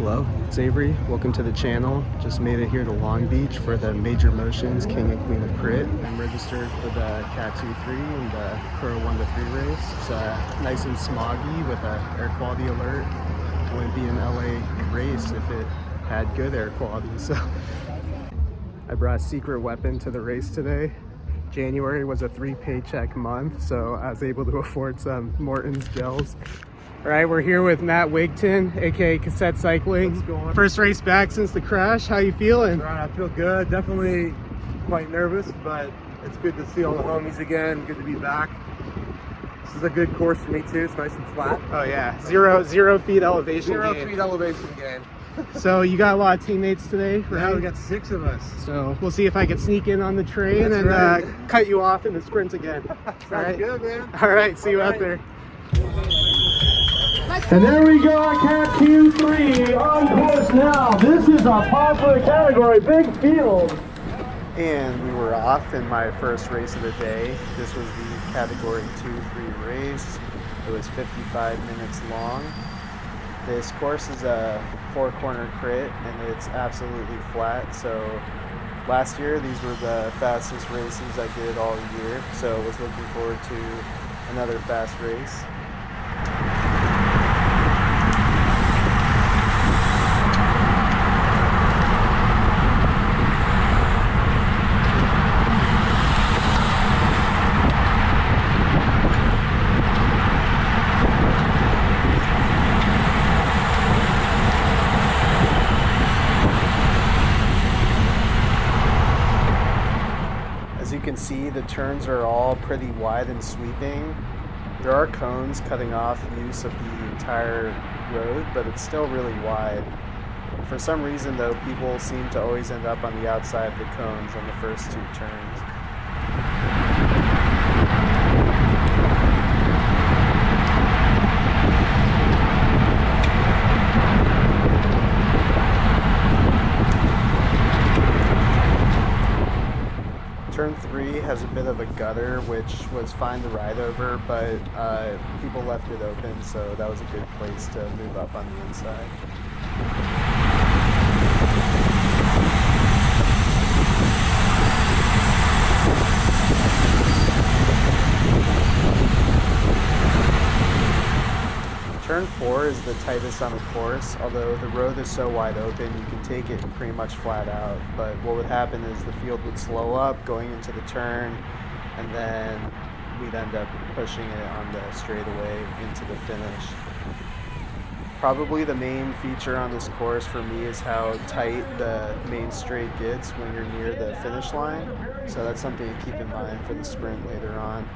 Hello, it's Avery. Welcome to the channel. Just made it here to Long Beach for the Major Motions King and Queen of Crit. I'm registered for the Cat 2-3 and the Pro 1-3 race. It's nice and smoggy with an air quality alert. It wouldn't be an LA race if it had good air quality. So I brought a secret weapon to the race today. January was a 3-paycheck month, so I was able to afford some Morton's gels. All right, we're here with Matt Wigton, aka Cassette Cycling. What's going on? First race back since the crash. How you feeling? All right, I feel good. Definitely quite nervous, but it's good to see all the homies again. Good to be back. This is a good course for me too. It's nice and flat. Oh yeah, zero feet elevation. Zero gain. feet elevation gain. So you got a lot of teammates today, right? Yeah, we got 6 of us. So we'll see if I can sneak in on the train. That's and right. Cut you off in the sprint again. Sounds right. good, man. All right, see you out there. And there we go, Cat 2-3 on course now. This is a popular category, big field. And we were off in my first race of the day. This was the category 2-3 race. It was 55 minutes long. This course is a 4-corner crit and it's absolutely flat. So last year these were the fastest races I did all year. So I was looking forward to another fast race. As you can see, the turns are all pretty wide and sweeping. There are cones cutting off use of the entire road, but it's still really wide. For some reason though, people seem to always end up on the outside of the cones on the first 2 turns. Turn 3 has a bit of a gutter, which was fine to ride over, but people left it open, so that was a good place to move up on the inside. Turn 4 is the tightest on the course, although the road is so wide open you can take it pretty much flat out. But what would happen is the field would slow up going into the turn, and then we'd end up pushing it on the straightaway into the finish. Probably the main feature on this course for me is how tight the main straight gets when you're near the finish line. So that's something to keep in mind for the sprint later on.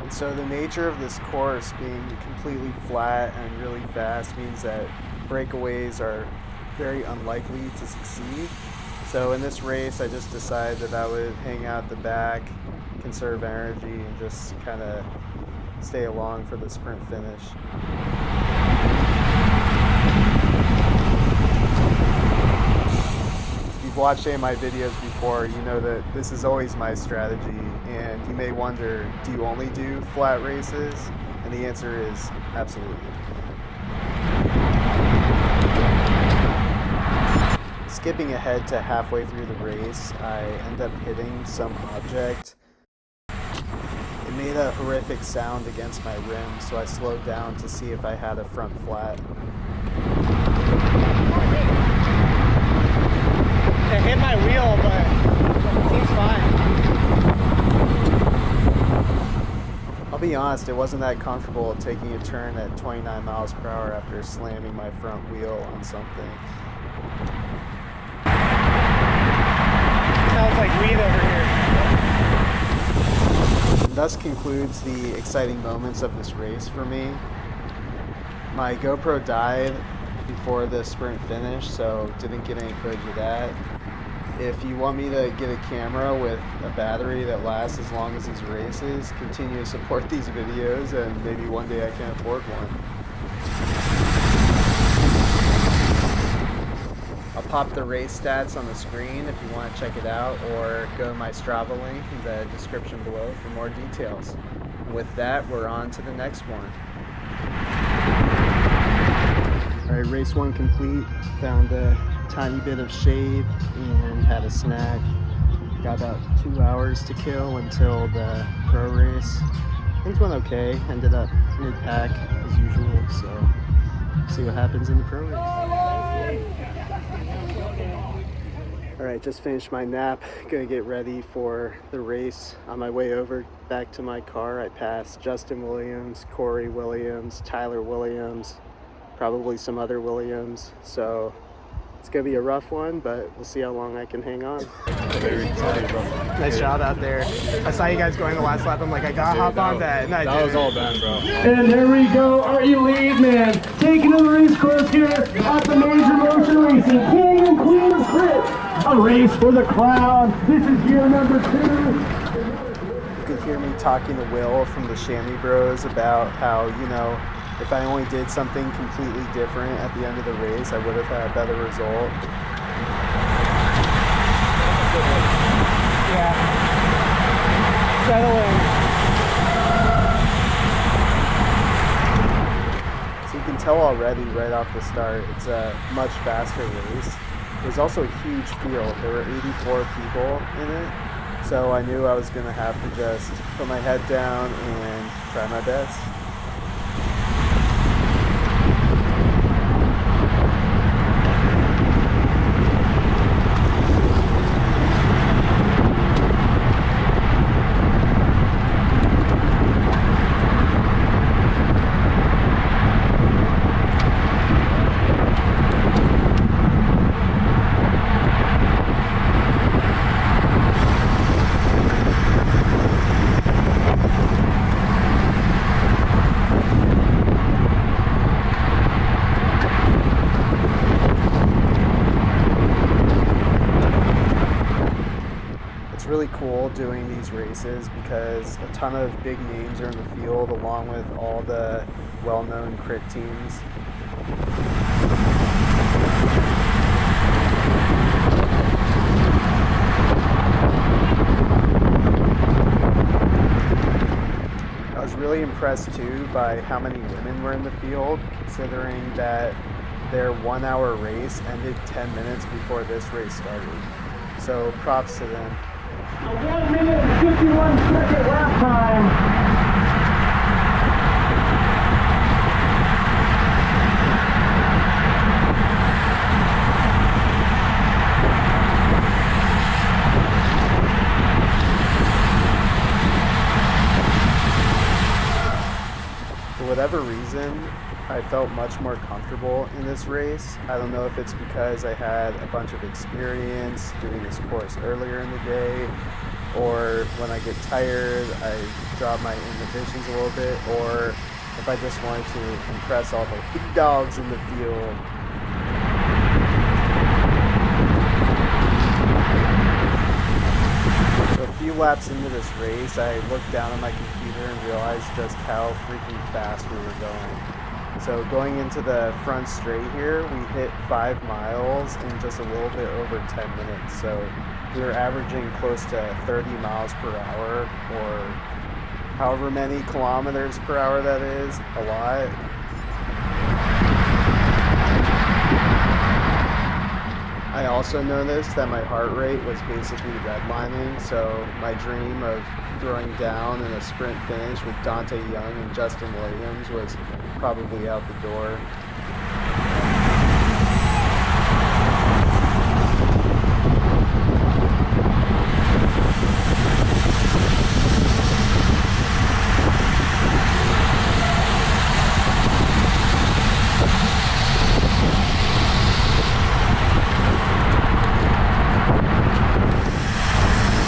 And so the nature of this course being completely flat and really fast means that breakaways are very unlikely to succeed. So in this race, I just decided that I would hang out the back, conserve energy, and just kind of stay along for the sprint finish. If you've watched any of my videos before, you know that this is always my strategy, and you may wonder, do you only do flat races? And the answer is absolutely. Skipping ahead to halfway through the race, I end up hitting some object. It made a horrific sound against my rim, so I slowed down to see if I had a front flat. It hit my wheel, but it seems fine. I'll be honest, it wasn't that comfortable taking a turn at 29 miles per hour after slamming my front wheel on something. Sounds like weed over here. And thus concludes the exciting moments of this race for me. My GoPro died before the sprint finish, so didn't get any footage of that. If you want me to get a camera with a battery that lasts as long as these races, continue to support these videos, and maybe one day I can afford one. I'll pop the race stats on the screen if you want to check it out, or go to my Strava link in the description below for more details. with that, we're on to the next one. All right, race one complete. Found a tiny bit of shade and had a snack. Got about 2 hours to kill until the pro race. Things went okay. Ended up mid-pack as usual, so see what happens in the pro race. All right, just finished my nap. Gonna get ready for the race. On my way over back to my car, I passed Justin Williams, Corey Williams, Tyler Williams, probably some other Williams. So it's gonna be a rough one, but we'll see how long I can hang on. Nice job out there. I saw you guys going the last lap. I'm like, I gotta hop on that. And that was all done, bro. And there we go, our elite man, taking to the race course here at the Major Motion Racing, King and Queen of Crit. A race for the crowd. This is year number 2. You could hear me talking to Will from the Chamois Bros about how, you know, if I only did something completely different at the end of the race, I would have had a better result. Yeah. Settle in. So you can tell already right off the start, it's a much faster race. There's also a huge field. There were 84 people in it. So I knew I was going to have to just put my head down and try my best. Really cool doing these races because a ton of big names are in the field along with all the well-known crit teams. I was really impressed too by how many women were in the field, considering that their 1 hour race ended 10 minutes before this race started. So props to them. 1 minute and 51 second lap time. For whatever reason, I felt much more comfortable in this race. I don't know if it's because I had a bunch of experience doing this course earlier in the day, or when I get tired, I drop my inhibitions a little bit, or if I just wanted to impress all the big dogs in the field. So a few laps into this race, I looked down at my computer and realized just how freaking fast we were going. So going into the front straight here, we hit 5 miles in just a little bit over 10 minutes. So we were averaging close to 30 miles per hour, or however many kilometers per hour that is, a lot. I also noticed that my heart rate was basically redlining, so my dream of throwing down in a sprint finish with Dante Young and Justin Williams was probably out the door.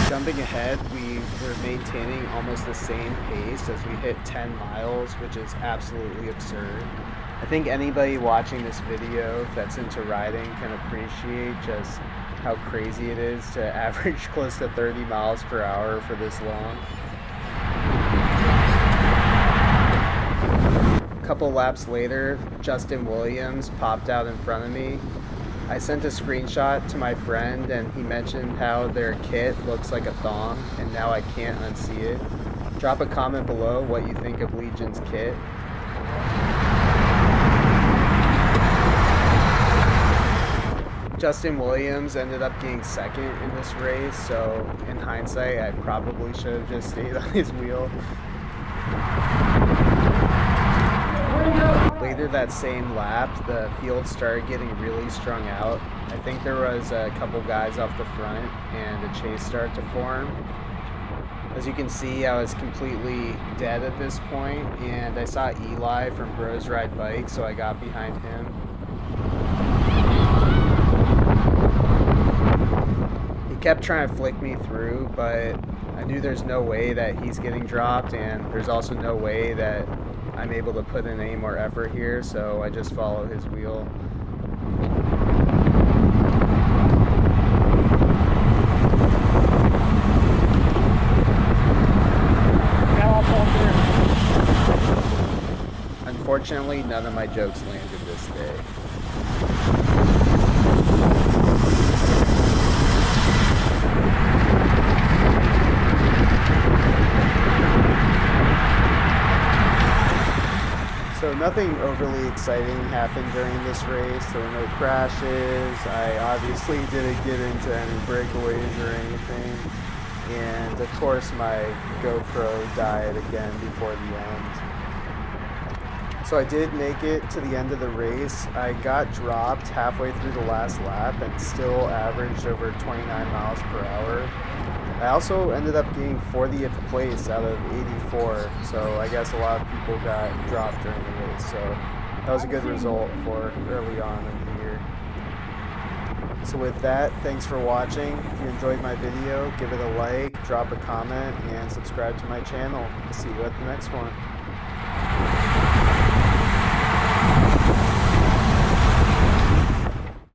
Jumping ahead, we were maintaining almost the same pace as we hit 10 miles, which is absolutely absurd. I think anybody watching this video that's into riding can appreciate just how crazy it is to average close to 30 miles per hour for this long. A couple laps later, Justin Williams popped out in front of me. I sent a screenshot to my friend and he mentioned how their kit looks like a thong, and now I can't unsee it. Drop a comment below what you think of Legion's kit. Justin Williams ended up getting second in this race, so in hindsight, I probably should have just stayed on his wheel. Later that same lap, the field started getting really strung out. I think there was a couple guys off the front and a chase started to form. As you can see, I was completely dead at this point, and I saw Eli from Bros Ride Bikes, so I got behind him. He kept trying to flick me through, but I knew there's no way that he's getting dropped, and there's also no way that I'm able to put in any more effort here, so I just follow his wheel. Unfortunately, none of my jokes landed this day. So nothing overly exciting happened during this race. There were no crashes. I obviously didn't get into any breakaways or anything. And of course my GoPro died again before the end. So I did make it to the end of the race. I got dropped halfway through the last lap and still averaged over 29 miles per hour. I also ended up getting 40th place out of 84, so I guess a lot of people got dropped during the race, so that was a good result for early on in the year. So with that, thanks for watching. If you enjoyed my video, give it a like, drop a comment, and subscribe to my channel. See you at the next one.